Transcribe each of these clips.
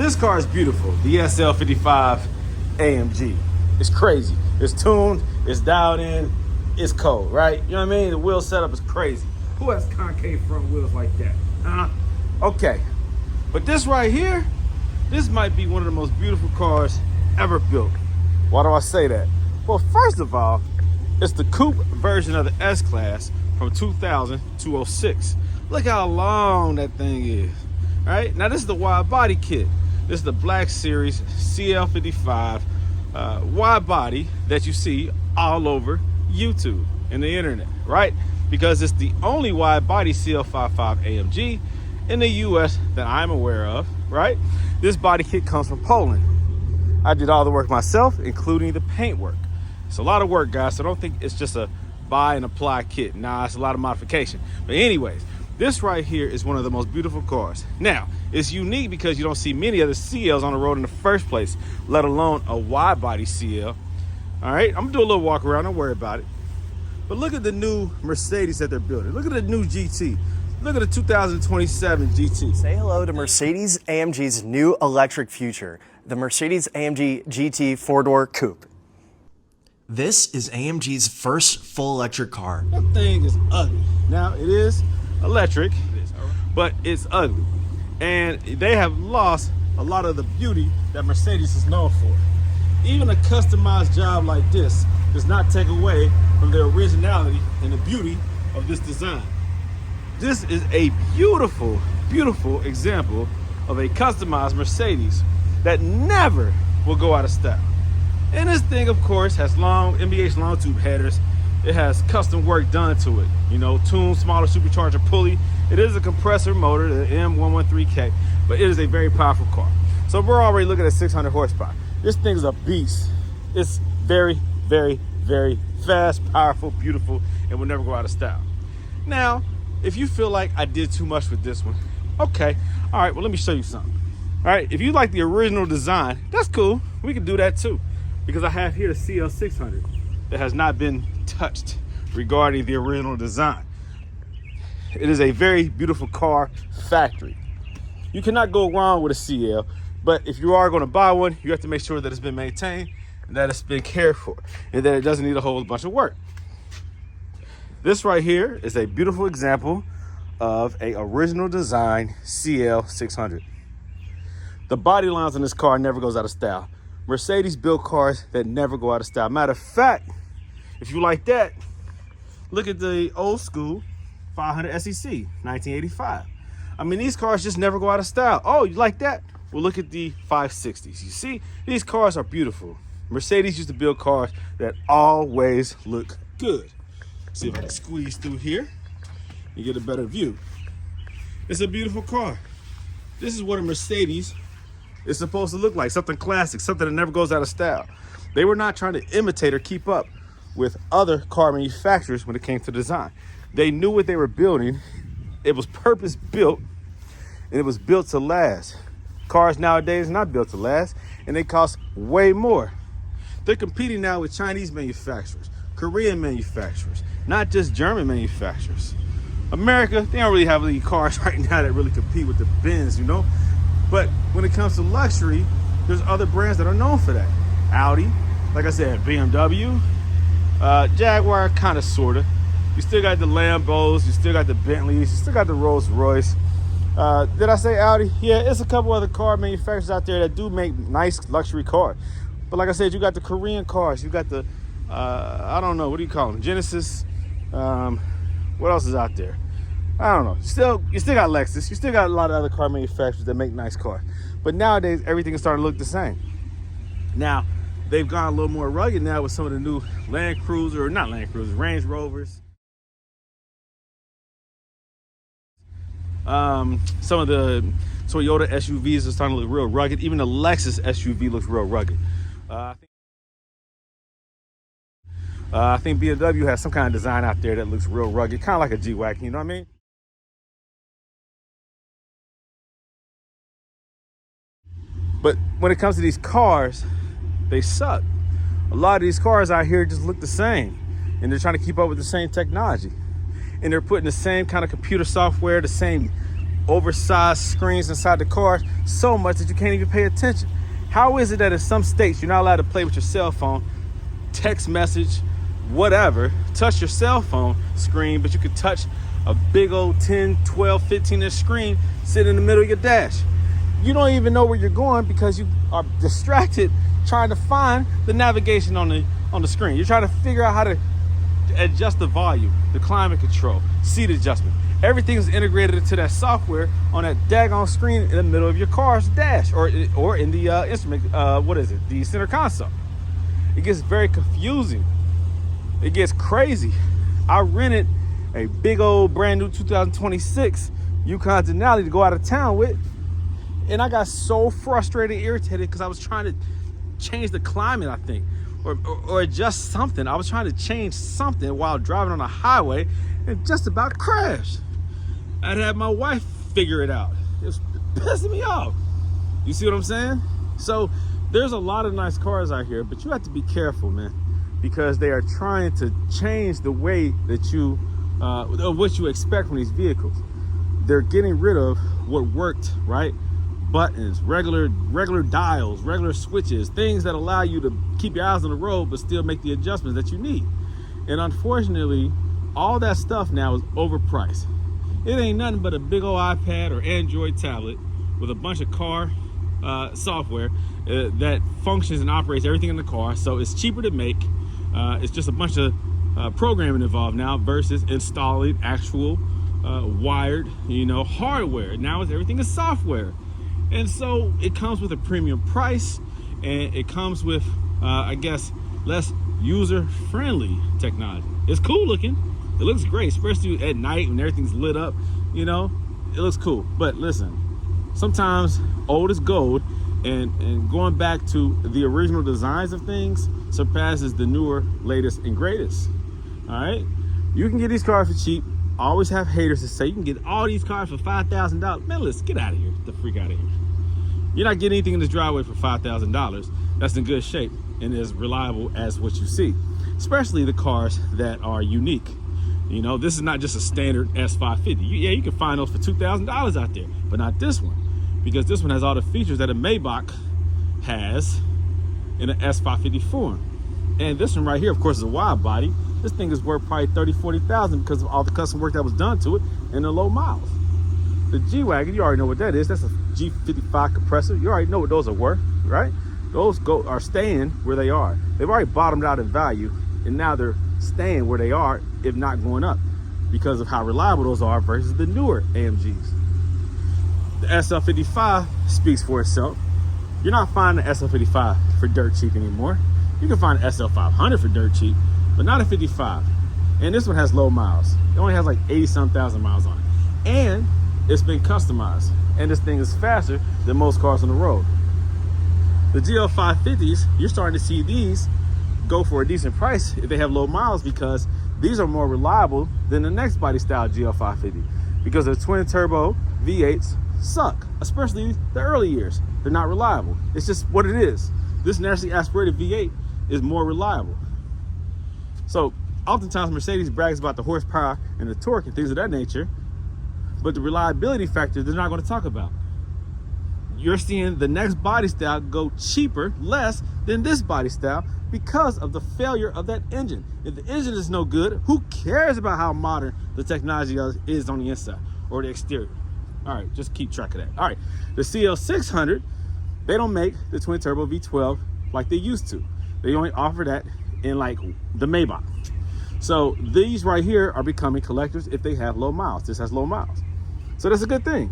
This car is beautiful, the SL55 AMG. It's crazy. It's tuned, it's dialed in, it's cold, right? You know what I mean? The wheel setup is crazy. Who has concave front wheels like that? Okay, but this right here, this might be one of the most beautiful cars ever built. Why do I say that? Well, first of all, it's the coupe version of the S-Class from 2000 to 06. Look how long that thing is. All right, now this is the wide body kit. This is the Black Series CL55 wide body that you see all over YouTube and the internet, right? Because it's the only wide body CL55 AMG in the US that I'm aware of, right? This body kit comes from Poland. I did all the work myself, including the paint work. It's a lot of work, guys, so don't think it's just a buy and apply kit. Nah, it's a lot of modification. But anyways, this right here is one of the most beautiful cars. Now, it's unique because you don't see many other CLs on the road in the first place, let alone a wide body CL. All right, I'm gonna do a little walk around, don't worry about it. But look at the new Mercedes that they're building. Look at the new GT. Look at the 2027 GT. Say hello to Mercedes-AMG's new electric future, the Mercedes-AMG GT 4-door coupe. This is AMG's first full electric car. That thing is ugly. Now, it is electric, but it's ugly. And they have lost a lot of the beauty that Mercedes is known for. Even a customized job like this does not take away from the originality and the beauty of this design. This is a beautiful, beautiful example of a customized Mercedes that never will go out of style. And this thing, of course, has long MBH long tube headers. It has custom work done to it. You know, tuned, smaller supercharger pulley. It is a compressor motor, the M113K, but it is a very powerful car. So we're already looking at 600 horsepower. This thing is a beast. It's very, very, very fast, powerful, beautiful, and will never go out of style. Now, if you feel like I did too much with this one, okay, all right, well, let me show you something. All right, if you like the original design, that's cool. We can do that too, because I have here the CL600 that has not been touched regarding the original design. It is a very beautiful car factory. You cannot go wrong with a CL, but if you are going to buy one, you have to make sure that it's been maintained and that it's been cared for and that it doesn't need a whole bunch of work. This right here is a beautiful example of a original design CL600. The body lines on this car never goes out of style. Mercedes built cars that never go out of style. Matter of fact, if you like that, look at the old school 500 SEC, 1985. I mean, these cars just never go out of style. Oh, you like that? Well, look at the 560s. You see, these cars are beautiful. Mercedes used to build cars that always look good. See if I can squeeze through here and get a better view. It's a beautiful car. This is what a Mercedes is supposed to look like, something classic, something that never goes out of style. They were not trying to imitate or keep up with other car manufacturers when it came to design. They knew what they were building. It was purpose built, and it was built to last. Cars nowadays are not built to last, and they cost way more. They're competing now with Chinese manufacturers, Korean manufacturers, not just German manufacturers. America, they don't really have any cars right now that really compete with the Benz, you know? But when it comes to luxury, there's other brands that are known for that. Audi, like I said, BMW, Jaguar, kind of, sort of. You still got the Lambos, you still got the Bentleys, you still got the Rolls Royce. Did I say Audi? Yeah, it's a couple other car manufacturers out there that do make nice luxury cars. But like I said, you got the Korean cars, you got the, I don't know, what do you call them? Genesis. What else is out there? I don't know. You still got Lexus. You still got a lot of other car manufacturers that make nice cars. But nowadays, everything is starting to look the same. Now, they've gone a little more rugged now with some of the new Range Rovers. Some of the Toyota SUVs are starting to look real rugged. Even the Lexus SUV looks real rugged. I think BMW has some kind of design out there that looks real rugged, kind of like a G-Wagon, you know what I mean? But when it comes to these cars, they suck. A lot of these cars out here just look the same, and they're trying to keep up with the same technology. And they're putting the same kind of computer software, the same oversized screens inside the car so much that you can't even pay attention. How is it that in some states you're not allowed to play with your cell phone, text message, whatever, touch your cell phone screen, but you could touch a big old 10, 12, 15-inch screen sitting in the middle of your dash? You don't even know where you're going because you are distracted trying to find the navigation on the screen. You're trying to figure out how to adjust the volume, the climate control, seat adjustment. Everything is integrated into that software on that daggone screen in the middle of your car's dash or in the instrument, the center console. It gets very confusing. It gets crazy. I rented a big old brand new 2026 Yukon Denali to go out of town with, and I got so frustrated and irritated because I was trying to change the climate, I think, or adjust something. I was trying to change something while driving on a highway and just about crashed. I'd have my wife figure it out. It was pissing me off. You see what I'm saying? So there's a lot of nice cars out here, but you have to be careful, man, because they are trying to change the way that you, what you expect from these vehicles. They're getting rid of what worked, right? Buttons, regular dials, regular switches, things that allow you to keep your eyes on the road but still make the adjustments that you need. And unfortunately, all that stuff now is overpriced. It ain't nothing but a big old iPad or Android tablet with a bunch of car software that functions and operates everything in the car. So it's cheaper to make. It's just a bunch of programming involved now versus installing actual wired, hardware. Now everything is software. And so it comes with a premium price, and it comes with, I guess, less user-friendly technology. It's cool looking. It looks great, especially at night when everything's lit up. It looks cool. But listen, sometimes old is gold, and going back to the original designs of things surpasses the newer, latest, and greatest. All right? You can get these cars for cheap. I always have haters that say you can get all these cars for $5,000. Man, listen, get out of here. Get the freak out of here. You're not getting anything in this driveway for $5,000 that's in good shape and as reliable as what you see, especially the cars that are unique. This is not just a standard S550. Yeah, you can find those for $2,000 out there, but not this one, because this one has all the features that a Maybach has in an S550 form. And this one right here, of course, is a wide body. This thing is worth probably $30,000, $40,000 because of all the custom work that was done to it and the low miles. The G-Wagon, you already know what that is. That's a G55 compressor. You already know what those are worth, right? Those are staying where they are. They've already bottomed out in value, and now they're staying where they are, if not going up, because of how reliable those are versus the newer AMGs. The SL55 speaks for itself. You're not finding the SL55 for dirt cheap anymore. You can find an SL500 for dirt cheap, but not a 55. And this one has low miles. It only has like 80-some thousand miles on it. And it's been customized. And this thing is faster than most cars on the road. The GL550s, you're starting to see these go for a decent price if they have low miles, because these are more reliable than the next body style GL550, because the twin turbo V8s suck, especially the early years. They're not reliable. It's just what it is. This naturally aspirated V8 is more reliable. So oftentimes Mercedes brags about the horsepower and the torque and things of that nature, but the reliability factor they're not going to talk about. You're seeing the next body style go cheaper, less than this body style, because of the failure of that engine. If the engine is no good, who cares about how modern the technology is on the inside or the exterior? All right, just keep track of that. All right, the CL600, they don't make the twin turbo V12 like they used to. They only offer that in like the Maybach. So these right here are becoming collectors if they have low miles. This has low miles. So that's a good thing.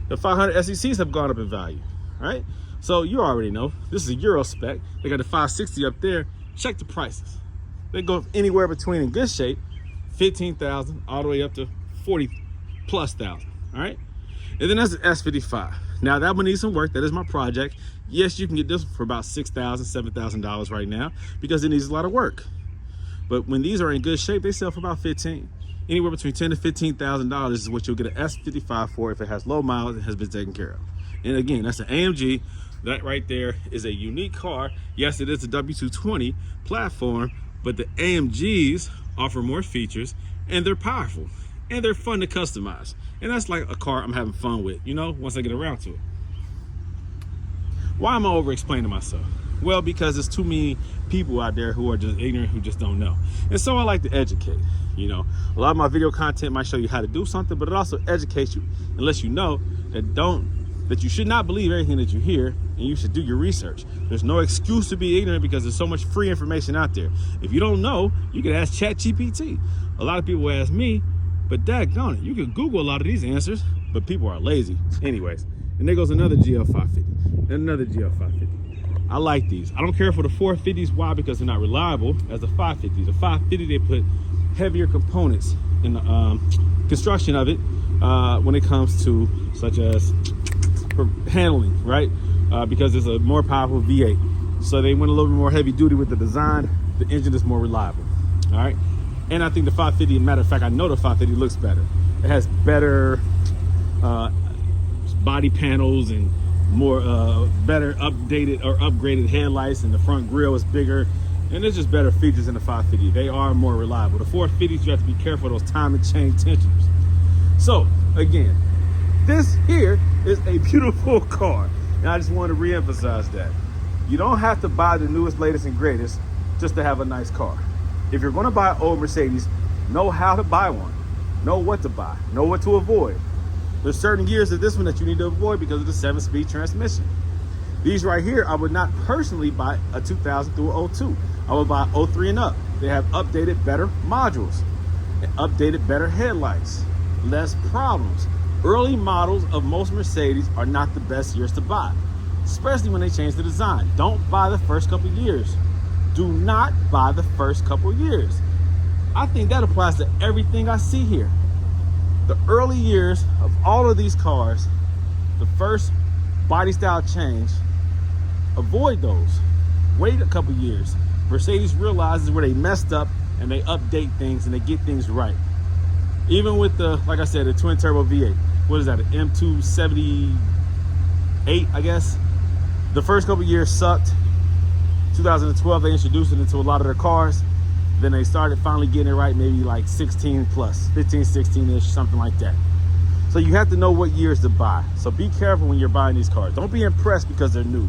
The 500 SECs have gone up in value, right? So you already know, this is a Euro spec. They got the 560 up there. Check the prices. They go anywhere between, in good shape, 15,000 all the way up to 40+ thousand, all right? And then that's the S55. Now that one needs some work. That is my project. Yes, you can get this for about $6,000, $7,000 right now because it needs a lot of work. But when these are in good shape, they sell for about 15. Anywhere between $10,000 to $15,000 is what you'll get an S55 for if it has low miles and has been taken care of. And again, that's an AMG. That right there is a unique car. Yes, it is a W220 platform, but the AMGs offer more features and they're powerful. and they're fun to customize. And that's like a car I'm having fun with, you know, once I get around to it. Why am I over explaining myself? Well, because there's too many people out there who are just ignorant, who just don't know. And so I like to educate. You know, a lot of my video content might show you how to do something, but it also educates you and lets you know that you should not believe everything that you hear, and you should do your research. There's no excuse to be ignorant because there's so much free information out there. If you don't know, you can ask ChatGPT. A lot of people ask me, but daggone it, you can Google a lot of these answers, but people are lazy. Anyways, and there goes another GL550 and another GL550. I like these. I don't care for the 450s. Why? Because they're not reliable as the 550s. The 550, they put heavier components in the construction of it when it comes to such as for handling, right? Because it's a more powerful V8. So they went a little bit more heavy duty with the design. The engine is more reliable, all right? And I think the 550, matter of fact, I know the 550 looks better. It has better body panels and more better updated or upgraded headlights, and the front grille is bigger, and there's just better features in the 550. They are more reliable. The 450s, you have to be careful of those time and chain tensioners. So again, this here is a beautiful car, and I just want to re-emphasize that you don't have to buy the newest, latest, and greatest just to have a nice car. If you're going to buy an old Mercedes, know how to buy one, know what to buy, know what to avoid. There's certain gears of this one that you need to avoid because of the 7-speed transmission. These right here, I would not personally buy a 2000 through a 02. I would buy 03 and up. They have updated, better modules, updated, better headlights, less problems. Early models of most Mercedes are not the best years to buy, especially when they change the design. Don't buy the first couple years. Do not buy the first couple years. I think that applies to everything I see here. The early years of all of these cars, the first body style change, avoid those. Wait a couple years. Mercedes realizes where they messed up and they update things and they get things right. Even with the, like I said, the twin turbo V8. What is that, an M278, I guess? The first couple years sucked. 2012, they introduced it into a lot of their cars. Then they started finally getting it right, maybe like 16 plus, 15, 16-ish, something like that. So you have to know what years to buy. So be careful when you're buying these cars. Don't be impressed because they're new.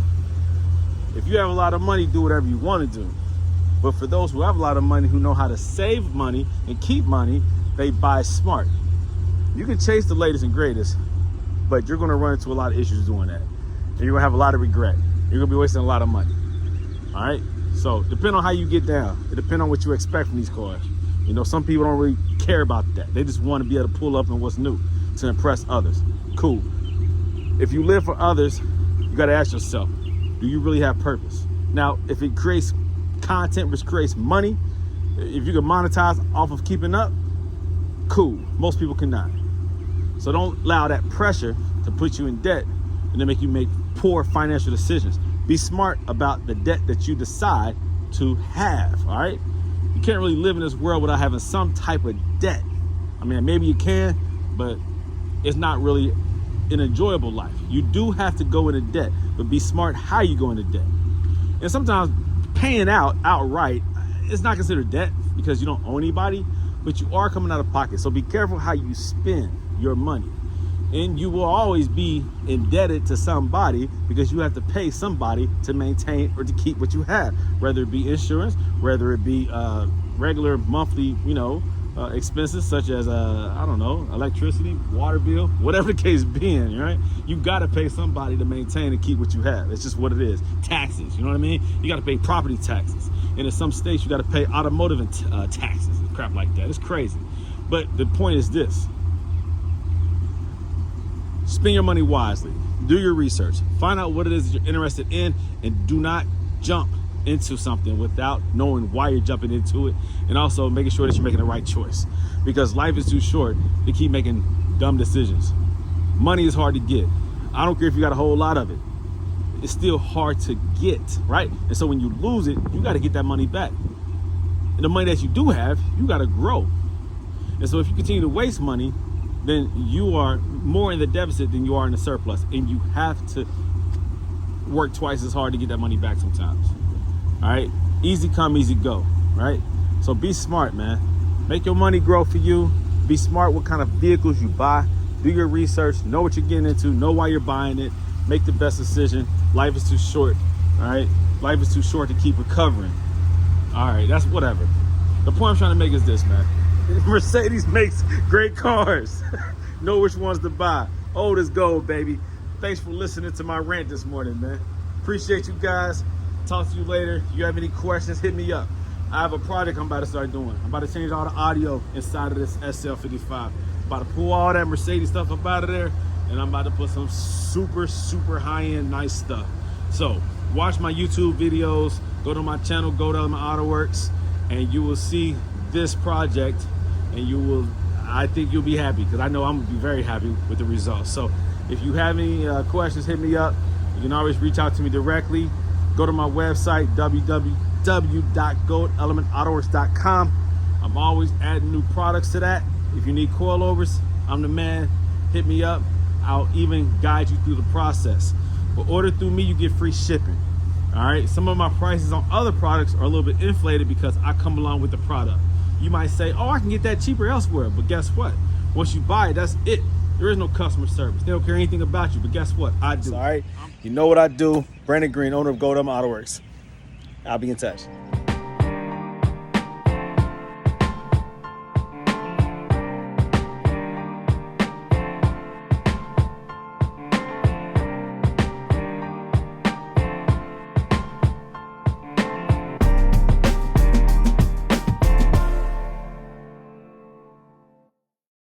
If you have a lot of money, do whatever you want to do. But for those who have a lot of money, who know how to save money and keep money, they buy smart. You can chase the latest and greatest, but you're gonna run into a lot of issues doing that. And you're gonna have a lot of regret. You're gonna be wasting a lot of money, all right? So depend on how you get down. It depends on what you expect from these cars. You know, some people don't really care about that. They just want to be able to pull up in what's new to impress others. Cool. If you live for others, you got to ask yourself, do you really have purpose? Now, if it creates content which creates money, if you can monetize off of keeping up, cool. Most people cannot. So don't allow that pressure to put you in debt and to make you make poor financial decisions. Be smart about the debt that you decide to have, all right? You can't really live in this world without having some type of debt. I mean, maybe you can, but it's not really an enjoyable life. You do have to go into debt, but be smart how you go into debt. And sometimes paying out outright is not considered debt because you don't owe anybody, but you are coming out of pocket. So be careful how you spend your money. And you will always be indebted to somebody because you have to pay somebody to maintain or to keep what you have, whether it be insurance, whether it be regular monthly, expenses such as, I don't know, electricity, water bill, whatever the case being, right? You got to pay somebody to maintain and keep what you have. It's just what it is. Taxes, you know what I mean? You got to pay property taxes. And in some states, you got to pay automotive taxes and crap like that. It's crazy. But the point is this. Spend your money wisely. Do your research. Find out what it is that you're interested in, and do not jump into something without knowing why you're jumping into it, and also making sure that you're making the right choice, because life is too short to keep making dumb decisions. Money is hard to get. I don't care if you got a whole lot of it. It's still hard to get, right? And so when you lose it, you got to get that money back. And the money that you do have, you got to grow. And so if you continue to waste money, then you are more in the deficit than you are in the surplus. And you have to work twice as hard to get that money back sometimes. All right? Easy come, easy go, right? So be smart, man. Make your money grow for you. Be smart what kind of vehicles you buy. Do your research, know what you're getting into, know why you're buying it, make the best decision. Life is too short, all right? Life is too short to keep recovering. All right, that's whatever. The point I'm trying to make is this, man. Mercedes makes great cars. Know which ones to buy. Old as gold, baby. Thanks for listening to my rant this morning, man. Appreciate you guys. Talk to you later. If you have any questions, hit me up. I have a project I'm about to start doing. I'm about to change all the audio inside of this SL55. I'm about to pull all that Mercedes stuff up out of there, and I'm about to put some super, super high-end nice stuff. So watch my YouTube videos. Go to my channel, go to my Autoworks, and you will see this project, and I think you'll be happy, because I know I'm gonna be very happy with the results. So if you have any questions, hit me up. You can always reach out to me directly. Go to my website, www.goldelementautoworks.com. I'm always adding new products to that. If you need coilovers, I'm the man. Hit me up. I'll even guide you through the process. But order through me, you get free shipping. All right, some of my prices on other products are a little bit inflated because I come along with the product. You might say, oh, I can get that cheaper elsewhere, but guess what? Once you buy it, that's it. There is no customer service. They don't care anything about you, but guess what? I do. All right, you know what I do. Brandon Green, owner of Gold Autoworks. I'll be in touch.